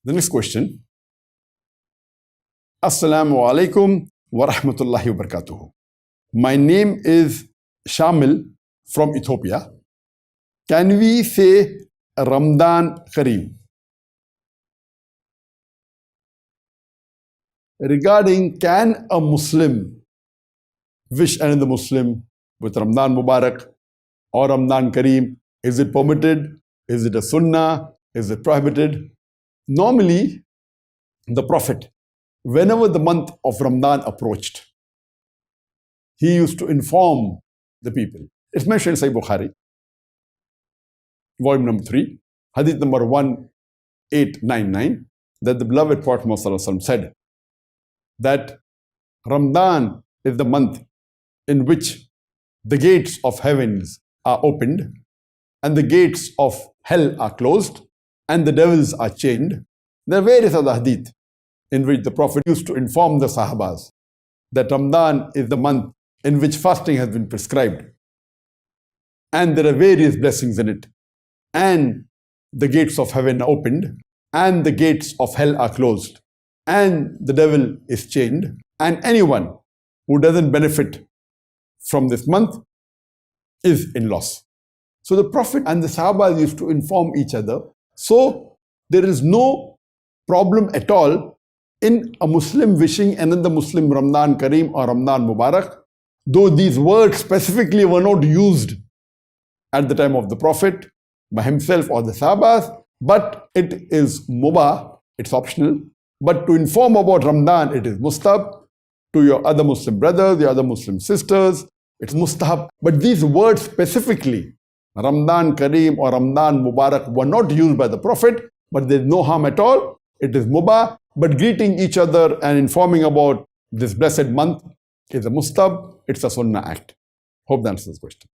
The next question. Assalamu alaikum wa rahmatullahi wa barakatuhu. My name is Shamil from Ethiopia. Can we say Ramadhaan Kareem? Regarding can a Muslim wish another Muslim with Ramadan Mubarak or Ramadhaan Kareem, is it permitted? Is it a sunnah? Is it prohibited? Normally, the Prophet, whenever the month of Ramadan approached, he used to inform the people. It's mentioned in Sahih Bukhari, volume number 3, hadith number 1899, that the beloved Prophet Muhammad said that Ramadan is the month in which the gates of heavens are opened and the gates of hell are closed and the devils are chained. There are various other hadith in which the Prophet used to inform the Sahabas that Ramadan is the month in which fasting has been prescribed and there are various blessings in it, and the gates of heaven are opened and the gates of hell are closed and the devil is chained, and anyone who doesn't benefit from this month is in loss. So the Prophet and the Sahabas used to inform each other. So there is no problem at all in a Muslim wishing another Muslim Ramadhaan Kareem or Ramadan Mubarak, though these words specifically were not used at the time of the Prophet by himself or the Sahabas, but it is mubah, it's optional. But to inform about Ramadan, it is mustahab. To your other Muslim brothers, your other Muslim sisters, it's mustahab. But these words specifically, Ramadhaan Kareem or Ramadan Mubarak, were not used by the Prophet, but there's no harm at all. It is mubah, but greeting each other and informing about this blessed month is a mustahab, it's a sunnah act. Hope that answers the question.